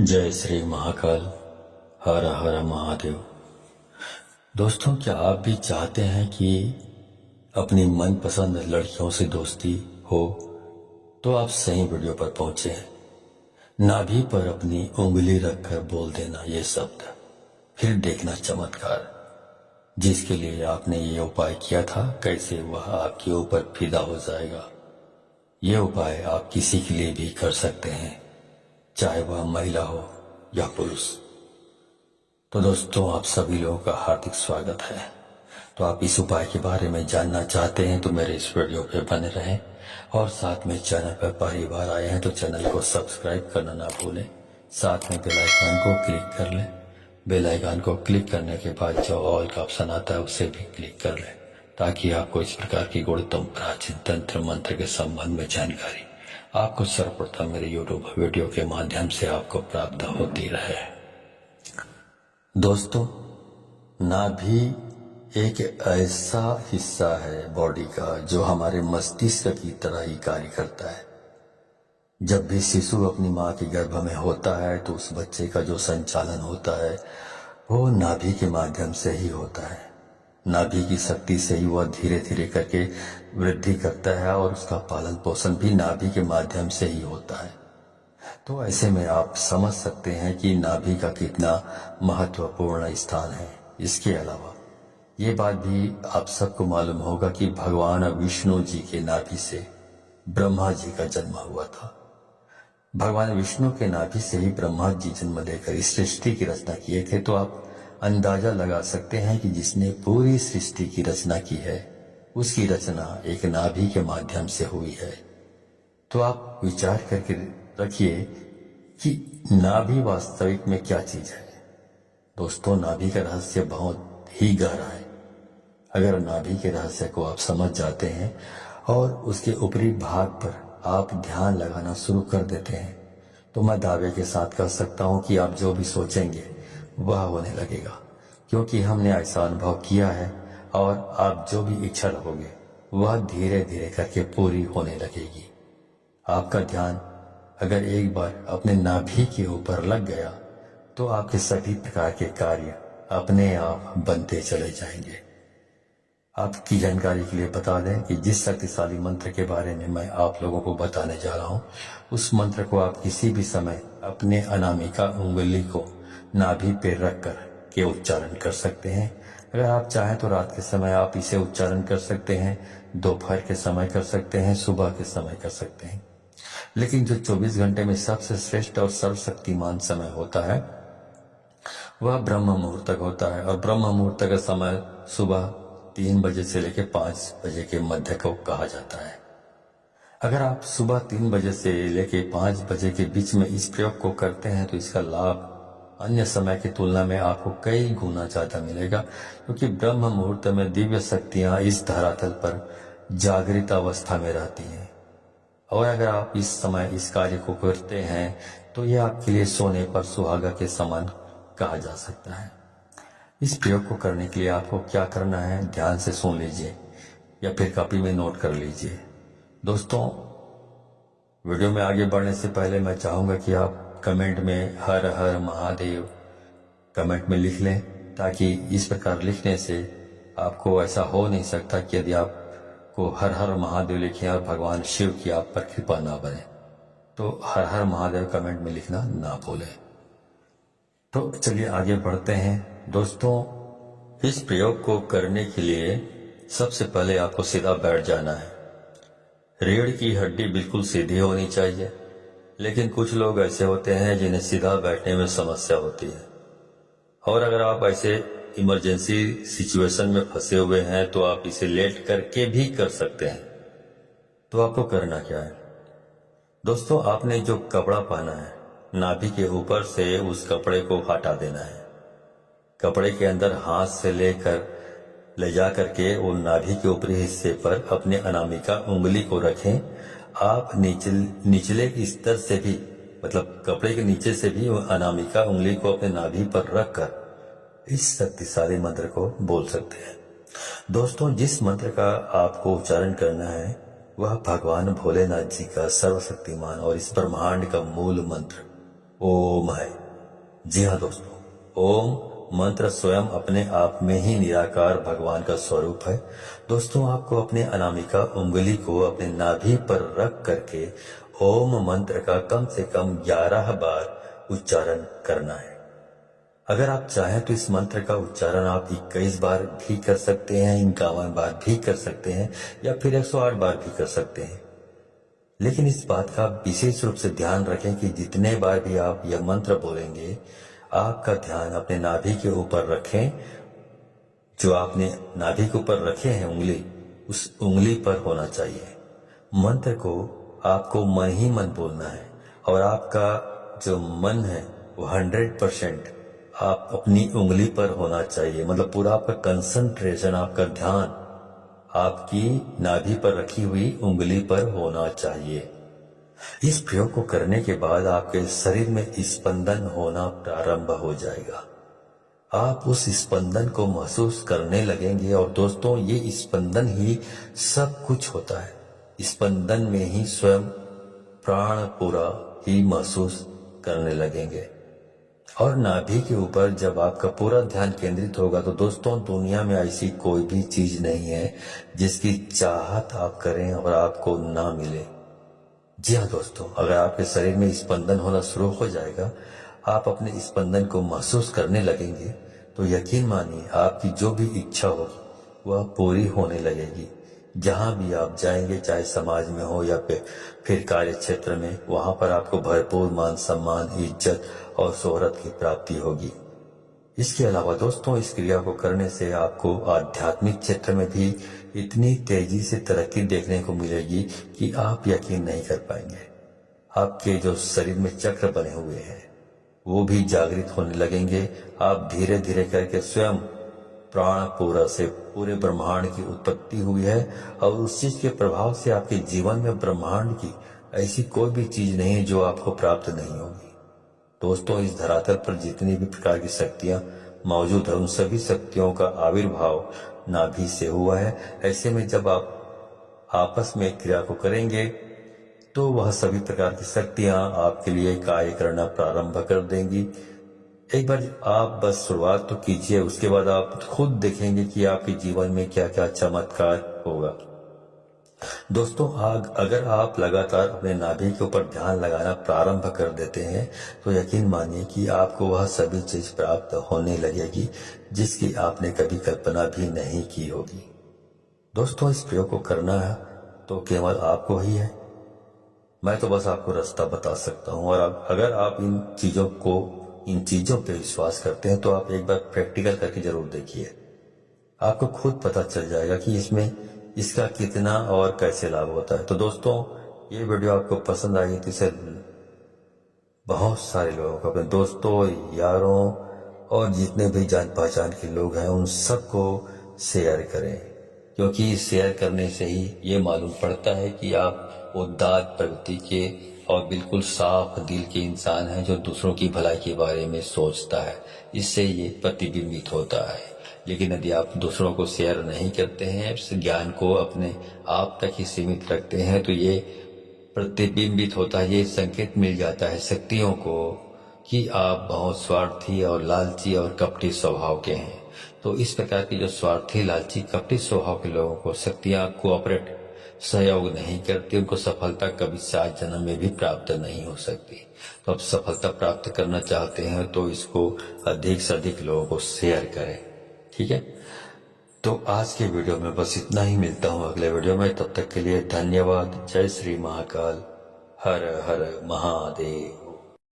जय श्री महाकाल। हर हर महादेव। दोस्तों, क्या आप भी चाहते हैं कि अपनी मनपसंद लड़कियों से दोस्ती हो? तो आप सही वीडियो पर पहुंचे हैं। नाभि पर अपनी उंगली रखकर बोल देना ये शब्द, फिर देखना चमत्कार। जिसके लिए आपने ये उपाय किया था, कैसे वह आपके ऊपर फिदा हो जाएगा। ये उपाय आप किसी के लिए भी कर सकते हैं, चाहे वह महिला हो या पुरुष। तो दोस्तों, आप सभी लोगों का हार्दिक स्वागत है। तो आप इस उपाय के बारे में जानना चाहते हैं तो मेरे इस वीडियो पे बने रहें, और साथ में चैनल पर पहली बार आए हैं तो चैनल को सब्सक्राइब करना ना भूलें। साथ में बेल आइकन को क्लिक कर लें। बेल आइकन को क्लिक करने के बाद जो ऑल का ऑप्शन आता है उसे भी क्लिक कर लें, ताकि आपको इस प्रकार की गुणतम प्राचीन तंत्र मंत्र के संबंध में जानकारी आपको सर्वप्रथम मेरे यूट्यूब वीडियो के माध्यम से आपको प्राप्त होती रहे। दोस्तों, नाभि एक ऐसा हिस्सा है बॉडी का जो हमारे मस्तिष्क की तरह ही कार्य करता है। जब भी शिशु अपनी माँ के गर्भ में होता है तो उस बच्चे का जो संचालन होता है वो नाभि के माध्यम से ही होता है। नाभि की शक्ति से ही वह धीरे धीरे करके वृद्धि करता है, और उसका पालन पोषण भी नाभि के माध्यम से ही होता है। तो ऐसे में आप समझ सकते हैं कि नाभि का कितना महत्वपूर्ण स्थान है। इसके अलावा ये बात भी आप सबको मालूम होगा कि भगवान विष्णु जी के नाभि से ब्रह्मा जी का जन्म हुआ था। भगवान विष्णु के नाभि से ही ब्रह्मा जी जन्म लेकर इस सृष्टि की रचना किए थे। तो आप अंदाजा लगा सकते हैं कि जिसने पूरी सृष्टि की रचना की है उसकी रचना एक नाभि के माध्यम से हुई है। तो आप विचार करके रखिए कि नाभि वास्तविक में क्या चीज है। दोस्तों, नाभि का रहस्य बहुत ही गहरा है। अगर नाभि के रहस्य को आप समझ जाते हैं और उसके ऊपरी भाग पर आप ध्यान लगाना शुरू कर देते हैं तो मैं दावे के साथ कह सकता हूं कि आप जो भी सोचेंगे वह होने लगेगा, क्योंकि हमने ऐसा अनुभव किया है। और आप जो भी इच्छा रखोगे वह धीरे धीरे करके पूरी होने लगेगी। आपका ध्यान अगर एक बार अपने नाभि के ऊपर लग गया तो आपके सभी प्रकार के कार्य अपने आप बनते चले जाएंगे। आपकी जानकारी के लिए बता दें कि जिस शक्तिशाली मंत्र के बारे में मैं आप लोगों को बताने जा रहा हूं, उस मंत्र को आप किसी भी समय अपने अनामिका उंगली को नाभि पे रखकर के उच्चारण कर सकते हैं। अगर आप चाहें तो रात के समय आप इसे उच्चारण कर सकते हैं, दोपहर के समय कर सकते हैं, सुबह के समय कर सकते हैं। लेकिन जो 24 घंटे में सबसे श्रेष्ठ और सर्वशक्तिमान समय होता है वह ब्रह्म मुहूर्त तक होता है। और ब्रह्म मुहूर्त का समय सुबह 3 बजे से लेकर 5 बजे के मध्य को कहा जाता है। अगर आप सुबह 3 बजे से लेकर 5 बजे के बीच में इस प्रयोग को करते हैं तो इसका लाभ अन्य समय की तुलना में आपको कई गुना ज्यादा मिलेगा, क्योंकि ब्रह्म मुहूर्त में दिव्य शक्तियां इस धरातल पर जागृत अवस्था में रहती हैं। और अगर आप इस समय इस कार्य को करते हैं तो यह आपके लिए सोने पर सुहागा के समान कहा जा सकता है। इस प्रयोग को करने के लिए आपको क्या करना है, ध्यान से सुन लीजिए या फिर कॉपी में नोट कर लीजिए। दोस्तों, वीडियो में आगे बढ़ने से पहले मैं चाहूंगा कि आप कमेंट में हर हर महादेव कमेंट में लिख लें, ताकि इस प्रकार लिखने से आपको ऐसा हो नहीं सकता कि यदि आपको हर हर महादेव लिखें और भगवान शिव की आप पर कृपा ना बने। तो हर हर महादेव कमेंट में लिखना ना भूलें। तो चलिए आगे बढ़ते हैं। दोस्तों, इस प्रयोग को करने के लिए सबसे पहले आपको सीधा बैठ जाना है। रीढ़ की हड्डी बिल्कुल सीधी होनी चाहिए, लेकिन कुछ लोग ऐसे होते हैं जिन्हें सीधा बैठने में समस्या होती है। और अगर आप ऐसे इमरजेंसी सिचुएशन में फंसे हुए हैं तो आप इसे लेट करके भी कर सकते हैं। तो आपको करना क्या है? दोस्तों, आपने जो कपड़ा पहना है नाभि के ऊपर से उस कपड़े को हटा देना है। कपड़े के अंदर हाथ से ले जा करके वो नाभि के ऊपरी हिस्से पर अपने अनामिका उंगली को रखें। आप निचले स्तर से भी, मतलब कपड़े के नीचे से भी अनामिका उंगली को अपने नाभि पर रखकर इस शक्तिशाली मंत्र को बोल सकते हैं। दोस्तों, जिस मंत्र का आपको उच्चारण करना है वह भगवान भोलेनाथ जी का सर्वशक्तिमान और इस ब्रह्मांड का मूल मंत्र ओम है। जी हाँ दोस्तों, ओम मंत्र स्वयं अपने आप में ही निराकार भगवान का स्वरूप है। दोस्तों, आपको अपने अनामिका उंगली को अपने नाभि पर रख करके ओम मंत्र का कम से कम 11 बार उच्चारण करना है। अगर आप चाहें तो इस मंत्र का उच्चारण आप 21 बार भी कर सकते हैं, 51 बार भी कर सकते हैं, या फिर 108 बार भी कर सकते हैं। लेकिन इस बात का विशेष रूप से ध्यान रखें कि जितने बार भी आप यह मंत्र बोलेंगे, आपका ध्यान अपने नाभि के ऊपर रखें। जो आपने नाभि के ऊपर रखे हैं उंगली, उस उंगली पर होना चाहिए। मंत्र को आपको मन ही मन बोलना है और आपका जो मन है वो 100% आप अपनी उंगली पर होना चाहिए। मतलब पूरा आपका कंसंट्रेशन, आपका ध्यान आपकी नाभि पर रखी हुई उंगली पर होना चाहिए। इस प्रयोग को करने के बाद आपके शरीर में स्पंदन होना प्रारंभ हो जाएगा। आप उस स्पंदन को महसूस करने लगेंगे और दोस्तों, ये स्पंदन ही सब कुछ होता है। स्पंदन में ही स्वयं प्राण पूरा ही महसूस करने लगेंगे। और नाभि के ऊपर जब आपका पूरा ध्यान केंद्रित होगा तो दोस्तों, दुनिया में ऐसी कोई भी चीज नहीं है जिसकी चाहत आप करें और आपको ना मिले। जी हाँ दोस्तों, अगर आपके शरीर में स्पंदन होना शुरू हो जाएगा, आप अपने स्पंदन को महसूस करने लगेंगे, तो यकीन मानिए आपकी जो भी इच्छा हो वह पूरी होने लगेगी। जहां भी आप जाएंगे, चाहे समाज में हो या फिर कार्य क्षेत्र में, वहां पर आपको भरपूर मान सम्मान, इज्जत और शोहरत की प्राप्ति होगी। इसके अलावा दोस्तों, इस क्रिया को करने से आपको आध्यात्मिक क्षेत्र में भी इतनी तेजी से तरक्की देखने को मिलेगी कि आप यकीन नहीं कर पाएंगे। आपके जो शरीर में चक्र बने हुए हैं वो भी जागृत होने लगेंगे। आप धीरे धीरे करके स्वयं प्राण पूरा से पूरे ब्रह्मांड की उत्पत्ति हुई है और उस चीज के प्रभाव से आपके जीवन में ब्रह्मांड की ऐसी कोई भी चीज नहीं है जो आपको प्राप्त नहीं होगी। दोस्तों, इस धरातल पर जितनी भी प्रकार की शक्तियां मौजूद है, उन सभी शक्तियों का आविर्भाव नाभि से हुआ है। ऐसे में जब आप आपस में क्रिया को करेंगे तो वह सभी प्रकार की शक्तियां आपके लिए कार्य करना प्रारंभ कर देंगी। एक बार आप बस शुरुआत तो कीजिए, उसके बाद आप खुद देखेंगे कि आपके जीवन में क्या क्या चमत्कार होगा। दोस्तों, अगर आप लगातार अपने नाभि के ऊपर ध्यान लगाना प्रारंभ कर देते हैं तो यकीन मानिए कि आपको वह सभी चीज प्राप्त होने लगेगी जिसकी आपने कभी कल्पना भी नहीं की होगी। दोस्तों, इस प्रयोग को करना है तो केवल आपको ही है। मैं तो बस आपको रास्ता बता सकता हूँ, और अगर आप इन चीजों पे विश्वास करते हैं तो आप एक बार प्रैक्टिकल करके जरूर देखिए। आपको खुद पता चल जाएगा कि इसका कितना और कैसे लाभ होता है। तो दोस्तों, ये वीडियो आपको पसंद आई तो इसे बहुत सारे लोगों को, अपने दोस्तों, यारों और जितने भी जान पहचान के लोग हैं उन सबको शेयर करें, क्योंकि शेयर करने से ही ये मालूम पड़ता है कि आप उदार प्रवृत्ति के और बिल्कुल साफ दिल के इंसान हैं जो दूसरों की भलाई के बारे में सोचता है। इससे ये प्रतिबिंबित होता है। लेकिन यदि आप दूसरों को शेयर नहीं करते हैं, इस ज्ञान को अपने आप तक ही सीमित रखते हैं, तो ये प्रतिबिंबित होता है, ये संकेत मिल जाता है शक्तियों को कि आप बहुत स्वार्थी और लालची और कपटी स्वभाव के हैं। तो इस प्रकार के जो स्वार्थी, लालची, कपटी स्वभाव के लोगों को शक्तियां कोऑपरेट सहयोग नहीं करती, उनको सफलता कभी 7 जन्म में भी प्राप्त नहीं हो सकती। तो आप सफलता प्राप्त करना चाहते हैं तो इसको अधिक से अधिक लोगों को शेयर करें, ठीक है। तो आज के वीडियो में बस इतना ही। मिलता हूँ अगले वीडियो में, तब तक के लिए धन्यवाद। जय श्री महाकाल, हर हर महादेव।